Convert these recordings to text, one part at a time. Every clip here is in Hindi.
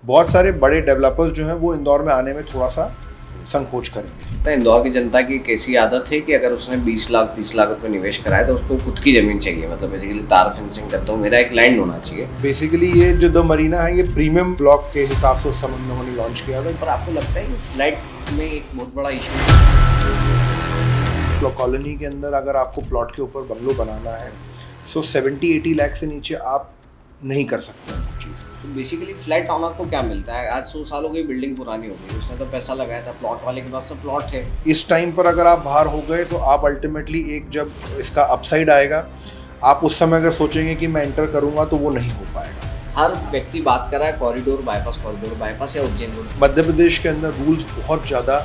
बहुत सारे बड़े डेवलपर्स जो हैं वो इंदौर में आने में थोड़ा सा संकोच करेंगे। तो इंदौर की जनता की कैसी आदत है कि अगर उसने 20 लाख 30 लाख रुपए निवेश कराया तो उसको खुद की ज़मीन चाहिए, मतलब बेसिकली तार फेंसिंग करता हूँ, मेरा एक लैंड होना चाहिए। बेसिकली ये जो द मरीना है ये प्रीमियम ब्लॉक के हिसाब से उस समय हम लोगों ने लॉन्च किया था। पर आपको लगता है कि फ्लैट में एक बहुत बड़ा इशू कॉलोनी के अंदर अगर आपको प्लॉट के ऊपर बंगलो बनाना है सो 70-80 लाख से नीचे आप नहीं कर सकते हैं चीज़। तो बेसिकली फ्लैट ऑनर को क्या मिलता है? आज 100 साल हो गई, बिल्डिंग पुरानी हो गई, उसने तो पैसा लगाया था, प्लॉट वाले के पास तो प्लॉट है। इस टाइम पर अगर आप बाहर हो गए तो आप अल्टीमेटली एक जब इसका अपसाइड आएगा आप उस समय अगर सोचेंगे कि मैं एंटर करूंगा तो वो नहीं हो पाएगा। हर व्यक्ति बात कर रहा है कॉरिडोर बाईपास या उज्जैन रोड। मध्य प्रदेश के अंदर रूल्स बहुत ज़्यादा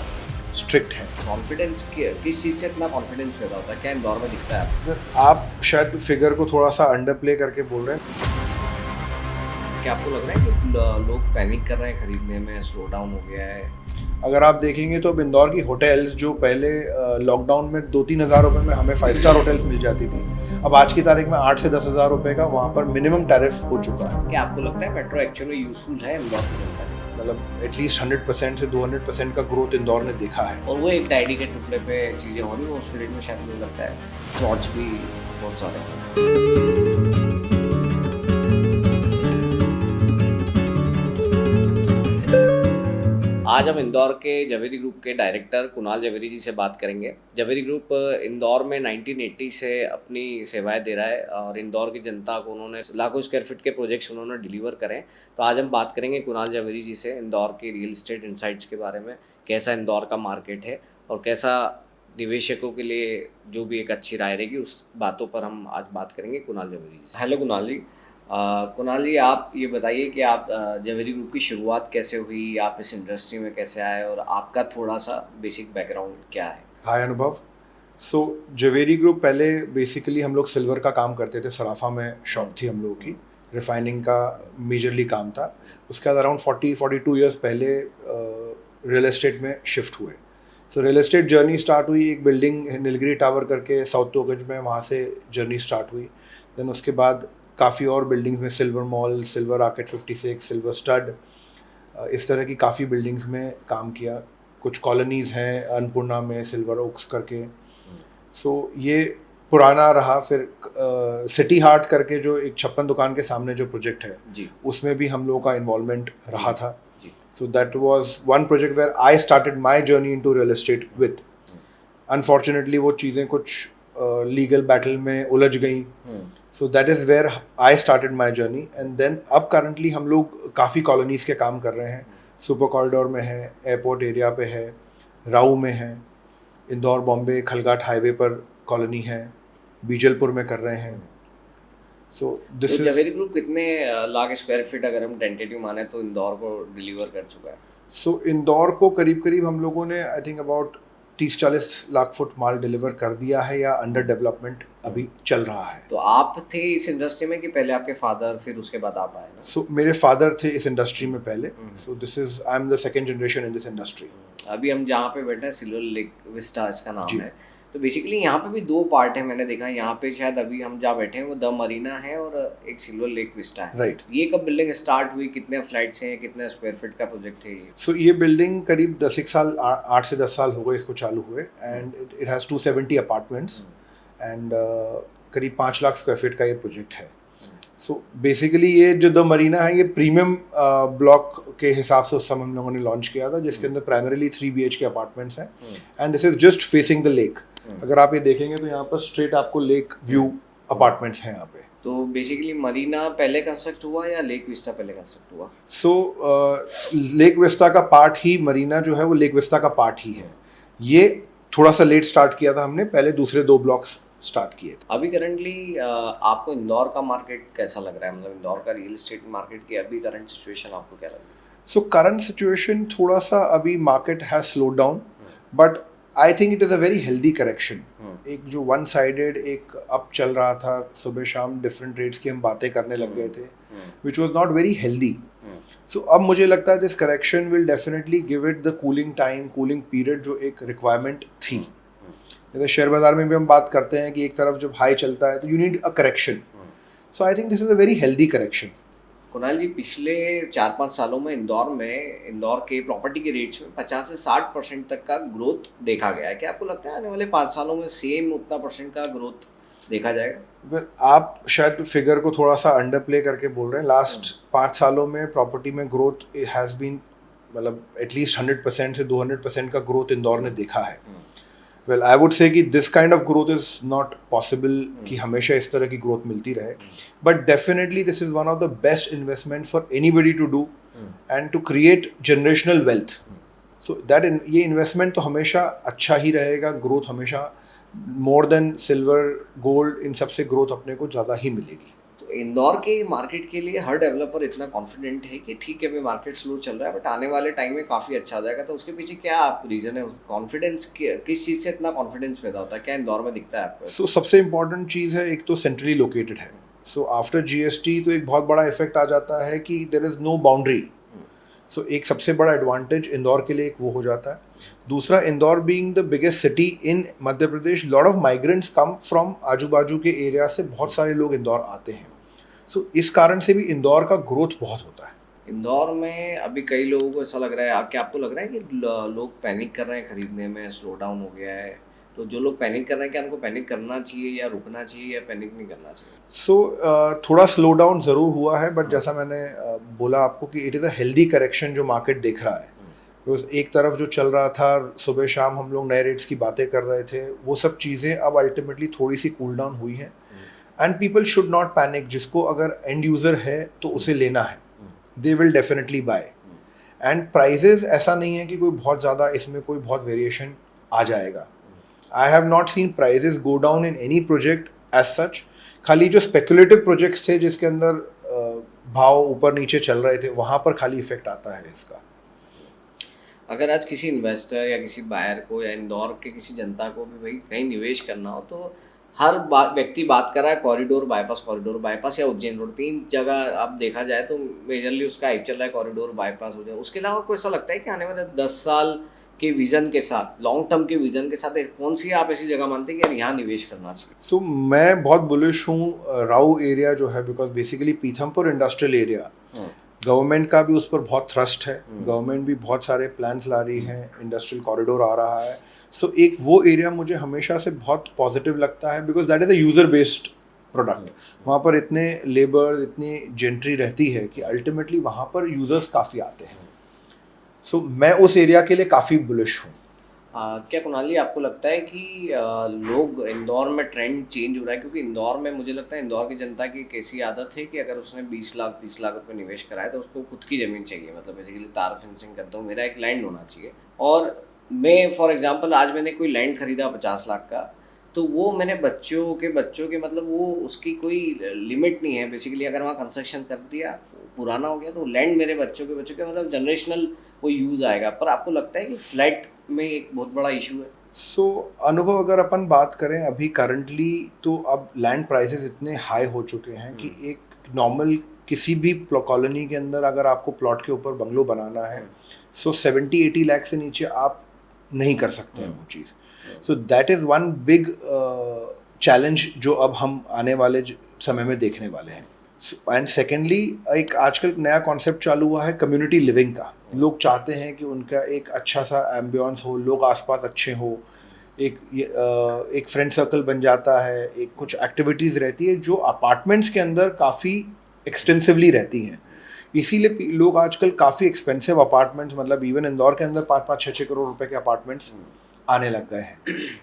स्ट्रिक्ट हैं। कॉन्फिडेंस किस चीज़ से इतना कॉन्फिडेंस पैदा होता है? क्या इंदौर में दिखता है आपको? आप शायद फिगर को थोड़ा सा अंडर प्ले करके बोल रहे हैं। क्या आपको लग रहा है कि लोग पैनिक कर रहे हैं खरीदने में, स्लो डाउन हो गया है? अगर आप देखेंगे तो अब इंदौर की होटल्स जो पहले लॉकडाउन में 2-3 हज़ार रुपये में हमें 5 स्टार होटल्स मिल जाती थी, अब आज की तारीख में 8 से 10 हज़ार रुपये का वहाँ पर मिनिमम टैरिफ हो चुका है। क्या आपको लगता है मेट्रो एक्चुअली यूजफुल है इंदौर की जनता के? मतलब एटलीस्ट 100% से 200% का ग्रोथ इंदौर ने देखा है। और वो एक डायरी के टुकड़े पे चीज़ें हो रही हैं, उस पीरियड में शायद मुझे लगता है फ्रॉड्स भी बहुत सारे हैं। आज हम इंदौर के जवेरी ग्रुप के डायरेक्टर कुणाल जवेरी जी से बात करेंगे। जवेरी ग्रुप इंदौर में 1980 से अपनी सेवाएं दे रहा है और इंदौर की जनता को उन्होंने लाखों स्क्वायर फीट के प्रोजेक्ट्स उन्होंने डिलीवर करें। तो आज हम बात करेंगे कुणाल जवेरी जी से इंदौर के रियल एस्टेट इनसाइट्स के बारे में, कैसा इंदौर का मार्केट है और कैसा निवेशकों के लिए जो भी एक अच्छी राय रहेगी, उस बातों पर हम आज बात करेंगे कुणाल जवेरी जी से। हेलो कुणाल जी। कुणाल जी, आप ये बताइए कि आप जवेरी ग्रुप की शुरुआत कैसे हुई, आप इस इंडस्ट्री में कैसे आए और आपका थोड़ा सा बेसिक बैकग्राउंड क्या है? हाय अनुभव। सो जवेरी ग्रुप पहले बेसिकली हम लोग सिल्वर का काम करते थे, सराफा में शॉप थी हम लोगों की, रिफाइनिंग का मेजरली काम था। उसके बाद अराउंड 40-42 ईयर्स पहले रियल एस्टेट में शिफ्ट हुए। So real estate journey start हुई एक बिल्डिंग नीलगिरी टावर करके साउथ टोगज में, वहाँ से जर्नी स्टार्ट हुई। देन उसके बाद काफ़ी और बिल्डिंग्स में, silver mall, silver arcade 56, silver stud, इस तरह की काफ़ी बिल्डिंग्स में काम किया। कुछ कॉलोनीज़ हैं अन्नपूर्णा में, सिल्वर ओक्स करके। सो ये पुराना रहा। फिर सिटी हार्ट करके जो एक 56 दुकान के सामने जो प्रोजेक्ट है जी उसमें भी हम लोगों का इन्वॉल्वमेंट रहा था। जी। So that was one project where I started my journey into real estate with. Unfortunately वो चीज़ें कुछ लीगल बैटल में उलझ गई। So that is where I started my journey. And then अब करंटली हम लोग काफ़ी कॉलोनीज़ के काम कर रहे हैं। सुपर कॉरिडोर में है, एयरपोर्ट एरिया पे है, राऊ में है, इंदौर बॉम्बे खलघाट हाईवे पर कॉलोनी है, बीजलपुर में कर रहे हैं। सो दिस तो इज जवेरी ग्रुप कितने लाख स्क्वायर फीट अगर हम टेंटेटिव माने तो इंदौर को डिलीवर कर चुका है? सो इंदौर को करीब करीब हम लोगों ने I think about 30-40 lakh foot mall deliver कर दिया है या अंडर डेवलपमेंट अभी चल रहा है। तो आप थे इस इंडस्ट्री में कि पहले आपके फादर, फिर उसके बाद आप आए ना? सो मेरे फादर थे इस इंडस्ट्री में पहले। So this is I am the second generation in this industry. अभी हम जहाँ पे बैठे हैं सिल्वर लेक विस्टा इसका नाम जी। है। तो बेसिकली यहाँ पे भी दो पार्ट है, मैंने देखा यहाँ पे शायद अभी हम जहाँ बैठे हैं वो द मरीना है और एक सिल्वर लेक विस्टा है। राइट। ये कब बिल्डिंग स्टार्ट हुई, कितने फ्लैट्स हैं, कितने स्क्वायर फीट का प्रोजेक्ट है ये? सो ये बिल्डिंग करीब 10 साल 8 से 10 साल हो गए इसको चालू हुए। And it has 270 apartments and करीब 5 लाख स्क्वायर फीट का ये प्रोजेक्ट है। सो बेसिकली ये जो द मरीना है ये प्रीमियम ब्लॉक के हिसाब से उस समय हम लोगों ने लॉन्च किया था, जिसके अंदर प्राइमरीली 3 BHK अपार्टमेंट्स हैं। And this is just facing the lake. अगर आप ये देखेंगे तो यहाँ पर स्ट्रेट आपको लेक व्यू अपार्टमेंट्स हैं यहाँ पे। तो बेसिकली मरीना पहले कंस्ट्रक्ट हुआ या लेक विस्टा पहले कंस्ट्रक्ट हुआ? सो लेक विस्टा का पार्ट ही, मरीना जो है वो लेक विस्टा का पार्ट ही है। ये थोड़ा सा लेट स्टार्ट किया था हमने, पहले दूसरे 2 ब्लॉक्स स्टार्ट किए थे। अभी करंटली आपको इंदौर का मार्केट कैसा लग रहा है, मतलब इंदौर का रियल एस्टेट मार्केट की अभी करंट सिचुएशन आपको क्या लग रहा है? सो करंट सिचुएशन थोड़ा सा अभी market has slow down, but I think it is a very healthy correction. एक जो वन साइडेड एक अप चल रहा था, सुबह शाम डिफरेंट रेट्स की हम बातें करने लग गए थे, which was not very healthy. So अब मुझे लगता है this correction will definitely give it the cooling time, cooling period जो एक रिक्वायरमेंट थी। जैसे शेयर बाजार में भी हम बात करते हैं कि एक तरफ जब हाई चलता है तो you need a correction. So I think this is a very healthy correction. Kunal ji, पिछले 4-5 सालों में इंदौर के प्रॉपर्टी के रेट्स में 50 से 60% तक का ग्रोथ देखा गया है। क्या आपको लगता है आने वाले 5 सालों में सेम उतना परसेंट का ग्रोथ देखा जाएगा? आप शायद फिगर को थोड़ा सा अंडर प्ले करके बोल रहे हैं। लास्ट 5 सालों में प्रॉपर्टी में ग्रोथ हैज़ बीन, मतलब एटलीस्ट 100% से 200% का ग्रोथ इंदौर ने देखा है। वेल, आई वुड से कि this kind of growth is not possible कि हमेशा इस तरह की ग्रोथ मिलती रहे, but definitely this is one of the best investment for anybody to do and to create generational wealth. So that ये इन्वेस्टमेंट तो हमेशा अच्छा ही रहेगा, ग्रोथ हमेशा मोर देन सिल्वर गोल्ड इन सबसे ग्रोथ अपने को ज़्यादा ही मिलेगी। तो इंदौर के मार्केट के लिए हर डेवलपर इतना कॉन्फिडेंट है कि ठीक है, अभी मार्केट स्लो चल रहा है बट आने वाले टाइम में काफ़ी अच्छा हो जाएगा, तो उसके पीछे क्या आप रीज़न है? उस कॉन्फिडेंस किस चीज़ से इतना कॉन्फिडेंस पैदा होता है? क्या इंदौर में दिखता है आपको? सो सबसे इम्पॉर्टेंट चीज़ है, एक तो सेंट्रली लोकेटेड है। सो आफ्टर जीएसटी तो एक बहुत बड़ा इफेक्ट आ जाता है कि देयर इज़ नो बाउंड्री। सो एक सबसे बड़ा एडवांटेज इंदौर के लिए एक वो हो जाता है। दूसरा, Indore being the biggest city in Madhya Pradesh, lot of migrants come from आजू बाजू के एरिया से, बहुत सारे लोग इंदौर आते हैं। सो इस कारण से भी इंदौर का ग्रोथ बहुत होता है। इंदौर में अभी कई लोगों को ऐसा लग रहा है, क्या आपको लग रहा है कि लोग पैनिक कर रहे हैं खरीदने में, स्लो डाउन हो गया है? तो जो लोग पैनिक कर रहे हैं, क्या उनको पैनिक करना चाहिए या रुकना चाहिए या पैनिक नहीं करना चाहिए? सो थोड़ा स्लो डाउन ज़रूर हुआ है, बट जैसा मैंने बोला आपको कि it is a healthy correction जो मार्केट देख रहा है। बिकॉज एक तरफ जो चल रहा था, सुबह शाम हम लोग नए रेट्स की बातें कर रहे थे, वो सब चीज़ें अब अल्टीमेटली थोड़ी सी कूल डाउन हुई हैं। And people should not panic. जिसको अगर एंड यूज़र है तो उसे लेना है, they will definitely buy. And prices ऐसा नहीं है कि कोई बहुत ज़्यादा इसमें कोई बहुत वेरिएशन आ जाएगा। I have not seen prices go down in any project as such. खाली जो स्पेकुलेटिव प्रोजेक्ट्स थे जिसके अंदर भाव ऊपर नीचे चल रहे थे, वहाँ पर खाली इफेक्ट आता है इसका। अगर आज किसी इन्वेस्टर या किसी बायर को या इंदौर के किसी जनता को भी भाई कहीं निवेश करना हो, तो हर व्यक्ति बात कर रहा है कॉरिडोर बाईपास या उज्जैन रोड, 3 जगह आप देखा जाए तो मेजरली उसका हाइप चल रहा है कॉरिडोर बाईपास उज्जैन। उसके अलावा कोई ऐसा लगता है कि आने वाले 10 साल के विजन के साथ, लॉन्ग टर्म के विजन के साथ, कौन सी आप ऐसी जगह मानते हैं कि यार यहाँ निवेश करना चाहिए? सो मैं बहुत बुलिश हूँ राऊ एरिया जो है, because basically Pithampur industrial area, government का भी उस पर बहुत थ्रस्ट है। गवर्नमेंट भी बहुत सारे प्लान्स ला रही है, इंडस्ट्रियल कॉरिडोर आ रहा है। सो एक वो एरिया मुझे हमेशा से बहुत पॉजिटिव लगता है, because that is a user based product. वहाँ पर इतने लेबर, इतनी जेंट्री रहती है कि अल्टीमेटली वहाँ पर यूज़र्स काफ़ी आते हैं। सो मैं उस एरिया के लिए काफ़ी बुलिश हूँ। क्या कुणाल जी, आपको लगता है कि लोग इंदौर में ट्रेंड चेंज हो रहा है? क्योंकि इंदौर में मुझे लगता है इंदौर की जनता की एक ऐसी आदत है कि अगर उसने 20 लाख 30 लाख रुपए निवेश करा है तो उसको खुद की ज़मीन चाहिए। मतलब बेसिकली तार फेंसिंग करता हूँ, मेरा एक लैंड होना चाहिए। और मैं फॉर एग्जांपल आज मैंने कोई लैंड खरीदा 50 लाख का, तो वो मैंने बच्चों के मतलब वो उसकी कोई लिमिट नहीं है। बेसिकली अगर वहाँ कंस्ट्रक्शन कर दिया, पुराना हो गया, तो लैंड मेरे बच्चों के मतलब जनरेशनल वो यूज़ आएगा। पर आपको लगता है कि फ्लैट में एक बहुत बड़ा इशू है? सो अनुभव अगर अपन बात करें अभी करंटली, तो अब लैंड प्राइसेस इतने हाई हो चुके हैं कि एक नॉर्मल किसी भी कॉलोनी के अंदर अगर आपको प्लॉट के ऊपर बंगलो बनाना है, सो 70-80 लाख से नीचे आप नहीं कर सकते हैं वो चीज़। So that is one big challenge जो अब हम आने वाले समय में देखने वाले हैं। एंड सेकेंडली, एक आजकल नया कॉन्सेप्ट चालू हुआ है कम्युनिटी लिविंग का। लोग चाहते हैं कि उनका एक अच्छा सा एम्बियंस हो, लोग आसपास अच्छे हो, एक फ्रेंड सर्कल बन जाता है, एक कुछ एक्टिविटीज़ रहती है जो अपार्टमेंट्स के अंदर काफ़ी एक्सटेंसिवली रहती हैं। इसीलिए लोग आजकल काफ़ी एक्सपेंसिव अपार्टमेंट्स, मतलब इवन इंदौर के अंदर 5-5, 6-6 करोड़ रुपए के अपार्टमेंट्स आने लग गए हैं।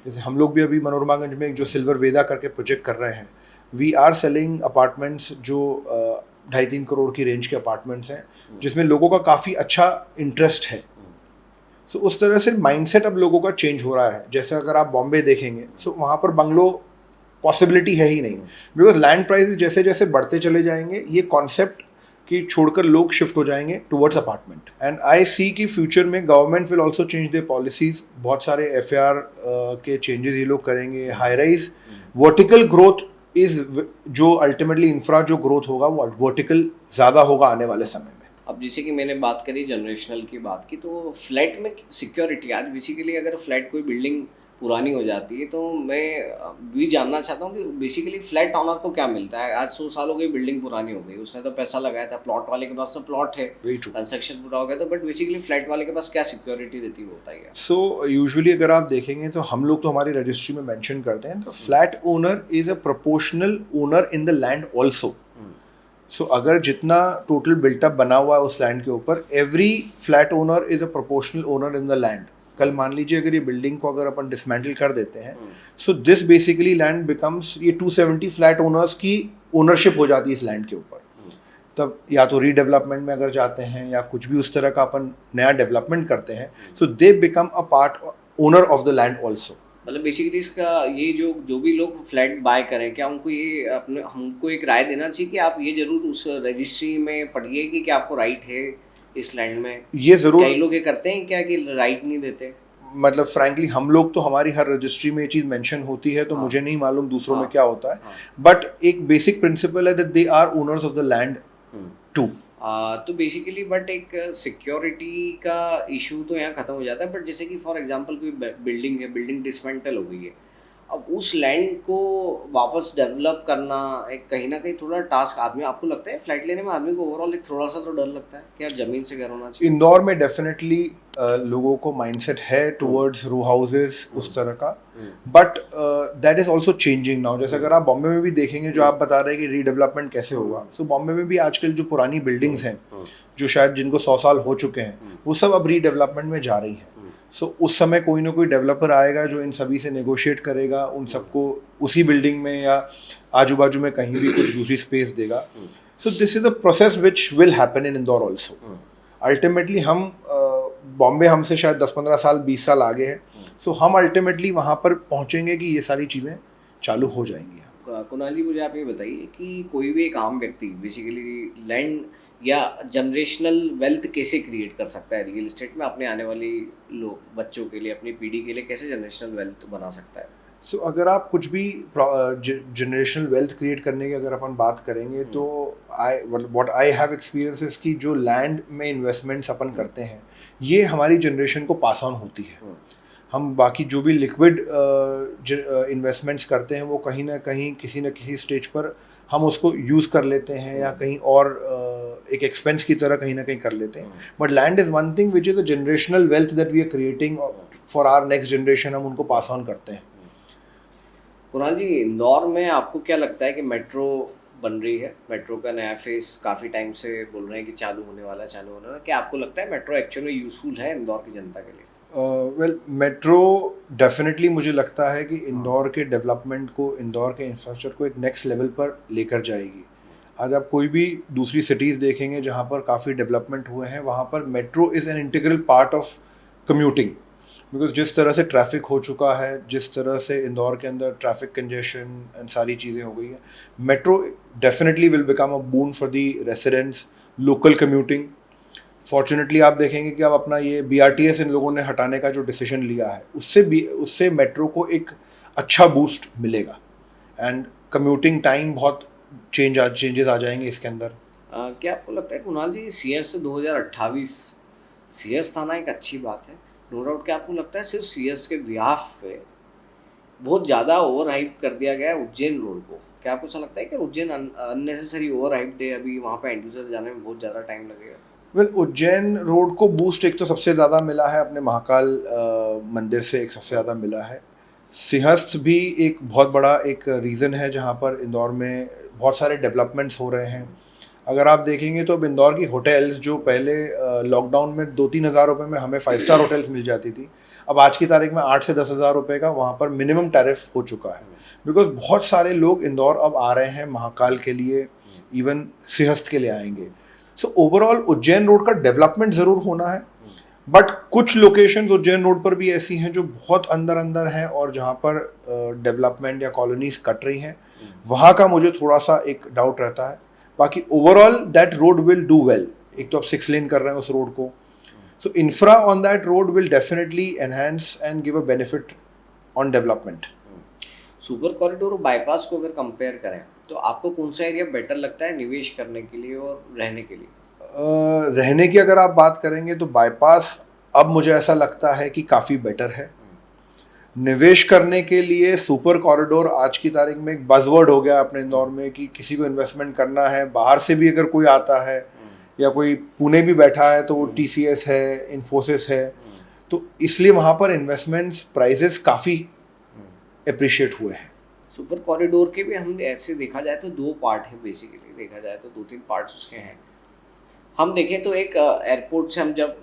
जैसे हम लोग भी अभी मनोरमागंज में एक जो सिल्वर वेदा करके प्रोजेक्ट कर रहे हैं, वी आर सेलिंग अपार्टमेंट्स जो 2.5-3 करोड़ की रेंज के अपार्टमेंट्स हैं, जिसमें लोगों का काफ़ी अच्छा इंटरेस्ट है। सो उस तरह से माइंडसेट अब लोगों का चेंज हो रहा है। जैसे अगर आप बॉम्बे देखेंगे, सो वहाँ पर बंगलो पॉसिबिलिटी है ही नहीं, बिकॉज लैंड प्राइसेस जैसे जैसे बढ़ते चले जाएंगे, ये कॉन्सेप्ट कि छोड़कर लोग शिफ्ट हो जाएंगे टुवर्ड्स अपार्टमेंट। एंड आई सी कि फ्यूचर में government will also change their policies. बहुत सारे FAR के चेंजेस ये लोग करेंगे। High rise vertical growth is जो अल्टीमेटली इंफ्रा जो ग्रोथ होगा वो वर्टिकल ज़्यादा होगा आने वाले समय में। अब जैसे कि मैंने बात करी जनरेशनल की बात की, तो फ्लैट में सिक्योरिटी, आज बेसिकली अगर फ्लैट कोई बिल्डिंग पुरानी हो जाती है, तो मैं भी जानना चाहता हूँ कि बेसिकली फ्लैट ऑनर को क्या मिलता है? आज 100 साल हो गई, बिल्डिंग पुरानी हो गई, उसने तो पैसा लगाया था, प्लॉट वाले के पास तो प्लॉट है, वेरी ट्रू। कंस्ट्रक्शन पूरा हो गया, तो बट बेसिकली फ्लैट वाले के पास क्या सिक्योरिटी रहती है, वो बताइए आप? सो यूजुअली अगर आप देखेंगे तो हम लोग तो हमारी रजिस्ट्री में मेंशन करते हैं, the flat owner is a proportional owner in the land also. So अगर जितना टोटल बिल्टअप बना हुआ है उस लैंड के ऊपर, every flat owner is a proportional owner in the land. कल मान लीजिए अगर ये बिल्डिंग को अगर अपन डिसमेंटल कर देते हैं, so this basically land becomes, ये 270 फ्लैट ओनर्स की ओनरशिप हो जाती है इस लैंड के ऊपर। तब या तो रीडेवलपमेंट में अगर जाते हैं या कुछ भी उस तरह का अपन नया डेवलपमेंट करते हैं, so they become a part owner of the land also. मतलब बेसिकली इसका ये जो भी लोग फ्लैट बाय करें, क्या उनको ये अपने हमको एक राय देना चाहिए कि आप ये जरूर उस रजिस्ट्री में पढ़िए कि क्या आपको राइट है इस लैंड में? ये ज़रूर, कई लोग ये करते हैं क्या कि राइट नहीं देते? मतलब फ्रैंकली हम लोग तो, हमारी हर रजिस्ट्री में ये चीज़ मेंशन होती है, तो हाँ। मुझे नहीं मालूम दूसरों में हाँ। क्या होता है, हाँ। बट एक बेसिक प्रिंसिपल है that they are owners of the land too. तो बेसिकली बट एक सिक्योरिटी का इशू तो यहाँ ख़त्म हो जाता है, बट जैसे कि फॉर एग्जांपल कोई बिल्डिंग है, बिल्डिंग डिसमेंटल हो गई है, अब उस लैंड को वापस डेवलप करना एक कहीं ना कहीं थोड़ा टास्क, आदमी आपको लगता है फ्लैट लेने में आदमी को ओवरऑल एक थोड़ा सा तो डर लगता है कि यार ज़मीन से घर होना चाहिए? इंदौर में डेफिनेटली लोगों को माइंडसेट है टुवर्ड्स रो हाउसेस उस तरह का, but that is also changing now. जैसे अगर आप बॉम्बे में भी देखेंगे, जो आप बता रहे हैं कि रीडेवलपमेंट कैसे होगा, सो बॉम्बे में भी आजकल जो पुरानी बिल्डिंग्स हैं, जो शायद जिनको 100 साल हो चुके हैं, वो सब अब रीडेवलपमेंट में जा रही हैं। सो उस समय कोई ना कोई डेवलपर आएगा जो इन सभी से नेगोशिएट करेगा, उन सबको उसी बिल्डिंग में या आजू बाजू में कहीं भी कुछ दूसरी स्पेस देगा। So this is a process which will happen in Indore also. Ultimately हम बॉम्बे हमसे शायद 10-15 साल 20 साल आगे है, सो हम अल्टीमेटली वहाँ पर पहुँचेंगे कि ये सारी चीज़ें चालू हो जाएंगी। कुणाल जी, मुझे आप ये बताइए कि कोई भी एक आम व्यक्ति बेसिकली लैंड या जनरेशनल वेल्थ कैसे क्रिएट कर सकता है रियल एस्टेट में, अपने आने वाली लोग बच्चों के लिए, अपनी पीढ़ी के लिए कैसे जनरेशनल वेल्थ बना सकता है? सो अगर आप कुछ भी जनरेशनल वेल्थ क्रिएट करने की अगर अपन बात करेंगे, तो I what I have experiences कि जो लैंड में इन्वेस्टमेंट्स अपन करते हैं, ये हमारी जनरेशन को पास ऑन होती है। हम बाकी जो भी लिक्विड इन्वेस्टमेंट्स करते हैं, वो कहीं ना कहीं किसी न किसी स्टेज पर हम उसको यूज़ कर लेते हैं या कहीं और एक एक्सपेंस की तरह कहीं ना कहीं कर लेते हैं। But land is one thing which is a generational wealth that we are creating for our next generation, हम उनको पास ऑन करते हैं। कुणाल जी, इंदौर में आपको क्या लगता है कि मेट्रो बन रही है, मेट्रो का नया फेज काफ़ी टाइम से बोल रहे हैं कि चालू होने वाला है, चालू होने वाला है, क्या आपको लगता है मेट्रो एक्चुअली यूज़फुल है इंदौर की जनता के लिए? वेल, मेट्रो डेफिनेटली मुझे लगता है कि इंदौर के डेवलपमेंट को, इंदौर के इंफ्रास्ट्रक्चर को एक नेक्स्ट लेवल पर लेकर जाएगी। आज आप कोई भी दूसरी सिटीज़ देखेंगे जहाँ पर काफ़ी डेवलपमेंट हुए हैं, वहाँ पर metro is an integral part of commuting. Because जिस तरह से ट्रैफिक हो चुका है, जिस तरह से इंदौर के अंदर ट्रैफिक कंजेशन एंड सारी चीज़ें हो गई हैं, metro definitely will become a boon for the residents, local commuting. Fortunately आप देखेंगे कि अब अपना ये BRTS इन लोगों ने हटाने का जो डिसीजन लिया है, उससे मेट्रो को एक अच्छा बूस्ट मिलेगा एंड कम्यूटिंग टाइम बहुत चेंजेस आ जाएंगे इसके अंदर। क्या आपको लगता है कुणाल जी, CS 2028 CS थाना एक अच्छी बात है, नो डाउट, क्या आपको लगता है सिर्फ CS के बिहाफ पे बहुत ज़्यादा ओवर हाइप कर दिया गया है उज्जैन रोड को? क्या आपको ऐसा लगता है कि उज्जैन अननेसेसरी ओवर हाइप्ड है, अभी वहाँ पे एंड यूजर जाने में बहुत ज़्यादा टाइम लगेगा? वेल, उज्जैन रोड को बूस्ट एक तो सबसे ज़्यादा मिला है अपने महाकाल मंदिर से, एक सबसे ज़्यादा मिला है। सिंहस्थ भी एक बहुत बड़ा एक रीज़न है जहाँ पर इंदौर में बहुत सारे डेवलपमेंट्स हो रहे हैं। अगर आप देखेंगे तो अब इंदौर की होटल्स, जो पहले लॉकडाउन में 2-3 हज़ार रुपये में हमें 5 स्टार होटल्स मिल जाती थी, अब आज की तारीख में 8 से 10 हज़ार रुपये का वहाँ पर मिनिमम टैरिफ हो चुका है। बिकॉज बहुत सारे लोग इंदौर अब आ रहे हैं महाकाल के लिए, इवन सिंहस्थ के लिए आएंगे। सो ओवरऑल उज्जैन रोड का डेवलपमेंट ज़रूर होना है, बट कुछ लोकेशंस उज्जैन रोड पर भी ऐसी हैं जो बहुत अंदर अंदर हैं और जहाँ पर डेवलपमेंट या कॉलोनीज कट रही हैं, वहाँ का मुझे थोड़ा सा एक डाउट रहता है। बाकी overall that road will do well. एक तो आप 6 लेन कर रहे हैं उस रोड को, so infra on that road will definitely enhance and give a benefit on development. Super corridor और बाईपास को अगर कंपेयर करें तो आपको कौन सा एरिया बेटर लगता है निवेश करने के लिए और रहने के लिए? रहने की अगर आप बात करेंगे तो बाईपास अब मुझे ऐसा लगता है कि काफ़ी बेटर है। निवेश करने के लिए सुपर कॉरिडोर आज की तारीख में एक बज़वर्ड हो गया अपने इंदौर में कि किसी को इन्वेस्टमेंट करना है, बाहर से भी अगर कोई आता है या कोई पुणे भी बैठा है तो वो TCS है, इन्फोसिस है, तो इसलिए वहाँ पर इन्वेस्टमेंट्स प्राइजेस काफ़ी अप्रिशिएट हुए हैं। सुपर कॉरिडोर के भी हम ऐसे देखा जाए तो दो पार्ट है, बेसिकली देखा जाए तो 2-3 पार्ट्स उसके हैं। हम देखें तो एक एयरपोर्ट से हम जब